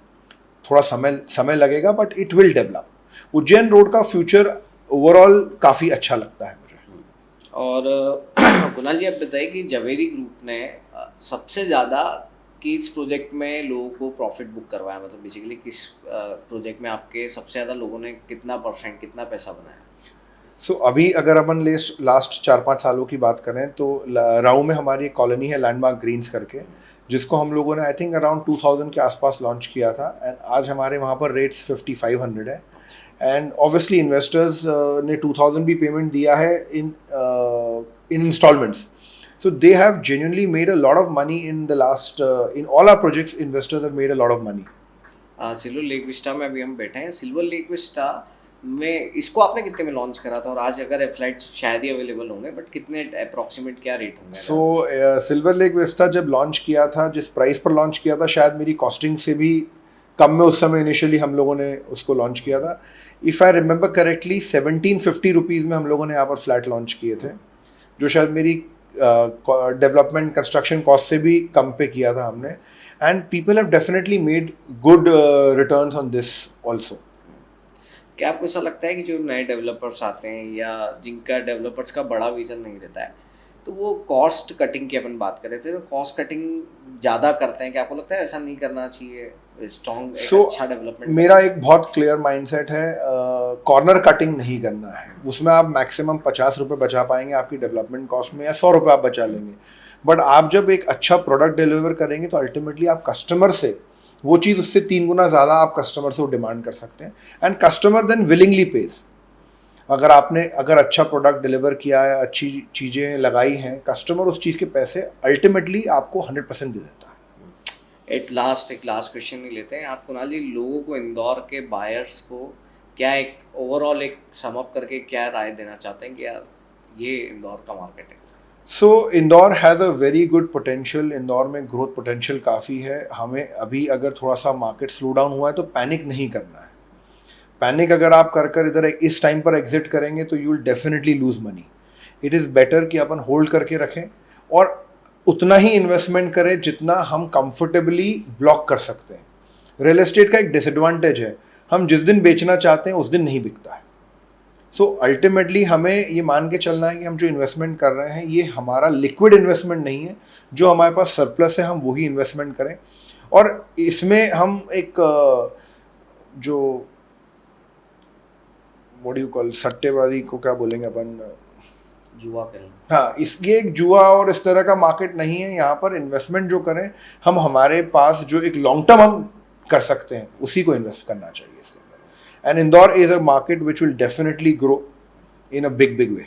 थोड़ा समय लगेगा, but it will develop. Ujjain road का फ्यूचर ओवरऑल काफ़ी अच्छा लगता है मुझे। और कुणाल जी, आप बताइए कि जवेरी ग्रुप ने सबसे ज़्यादा किस प्रोजेक्ट में लोगों को प्रॉफिट बुक करवाया, मतलब बेसिकली किस प्रोजेक्ट में आपके सबसे ज़्यादा लोगों ने कितना परसेंट, कितना पैसा बनाया? सो अभी अगर अपन लास्ट 4-5 सालों की बात करें तो राऊ में हमारी एक कॉलोनी है लैंडमार्क ग्रीन्स करके, जिसको हम लोगों ने आई थिंक अराउंड 2000 के आसपास लॉन्च किया था। एंड आज हमारे वहाँ पर रेट्स 5500 है। एंड ऑब्वियसली इन्वेस्टर्स ने 2000 भी पेमेंट दिया है इन installments. So they have genuinely made a lot of money in the last in all our projects. Investors have made a lot of money. Silver lake Vista में अभी हम बैठे हैं। सिल्वर लेक विस्टा में इसको आपने कितने में लॉन्च करा था, और आज अगर फ्लैट्स शायद ही अवेलेबल होंगे, बट कितने अप्रॉक्सीमेट क्या रेट होंगे? सो सिल्वर लेक विस्टा जब लॉन्च किया था, जिस प्राइस पर लॉन्च किया था, शायद मेरी कॉस्टिंग से भी कम में उस समय इनिशियली हम लोगों ने उसको लॉन्च किया था। If I remember correctly 1750 rupees में हम लोगों ने यहाँ पर फ्लैट लॉन्च किए थे, जो शायद मेरी डेवलपमेंट कंस्ट्रक्शन कॉस्ट से भी कम पे किया था हमने। And people have definitely made good returns on this also. क्या आपको ऐसा लगता है कि जो नए डेवलपर्स आते हैं या जिनका डेवलपर्स का बड़ा विजन नहीं रहता है, तो वो कॉस्ट कटिंग की अपन बात कर रहे थे, तो कॉस्ट कटिंग ज़्यादा करते हैं? क्या आपको लगता है ऐसा नहीं करना चाहिए, स्ट्रॉन्ग अच्छा डेवलपमेंट? मेरा एक बहुत क्लियर माइंडसेट है, कॉर्नर कटिंग नहीं करना है। उसमें आप मैक्सिमम 50 रुपये बचा पाएंगे आपकी डेवलपमेंट कॉस्ट में, या 100 रुपये आप बचा लेंगे। बट आप जब एक अच्छा प्रोडक्ट डिलीवर करेंगे तो अल्टीमेटली आप कस्टमर से वो चीज़ उससे 3 गुना ज़्यादा आप कस्टमर से वो डिमांड कर सकते हैं। And customer then willingly pays. अगर अच्छा प्रोडक्ट डिलीवर किया है, अच्छी चीज़ें लगाई हैं, कस्टमर उस चीज़ के पैसे अल्टीमेटली आपको 100% दे देता है। एक लास्ट क्वेश्चन नहीं लेते हैं आप कुणाल जी, लोगों को, इंदौर के बायर्स को क्या एक ओवरऑल एक सम अप करके क्या राय देना चाहते हैं कि यार ये इंदौर का मार्केट है? So Indore has a very good potential. Indore में ग्रोथ पोटेंशियल काफ़ी है। हमें अभी अगर थोड़ा सा मार्केट स्लो डाउन हुआ है तो पैनिक नहीं करना है। पैनिक अगर आप कर इधर इस टाइम पर एग्जिट करेंगे तो you will definitely lose money. It is better कि अपन होल्ड करके रखें और उतना ही इन्वेस्टमेंट करें जितना हम कंफर्टेबली ब्लॉक कर सकते हैं। रियल एस्टेट का एक डिसएडवांटेज है, हम जिस दिन बेचना चाहते हैं उस दिन नहीं बिकता है। सो अल्टीमेटली हमें ये मान के चलना है कि हम जो इन्वेस्टमेंट कर रहे हैं ये हमारा लिक्विड इन्वेस्टमेंट नहीं है, जो हमारे पास सरप्लस है हम वही इन्वेस्टमेंट करें। और इसमें हम एक जो व्हाट यू कॉल सट्टेबाजी को क्या बोलेंगे अपन, जुआ खेलना, हाँ, ये एक जुआ और इस तरह का मार्केट नहीं है। यहाँ पर इन्वेस्टमेंट जो करें हम हमारे पास जो एक लॉन्ग टर्म हम कर सकते हैं उसी को इन्वेस्ट करना चाहिए इसके अंदर। And Indore is a market which will definitely grow in a big way.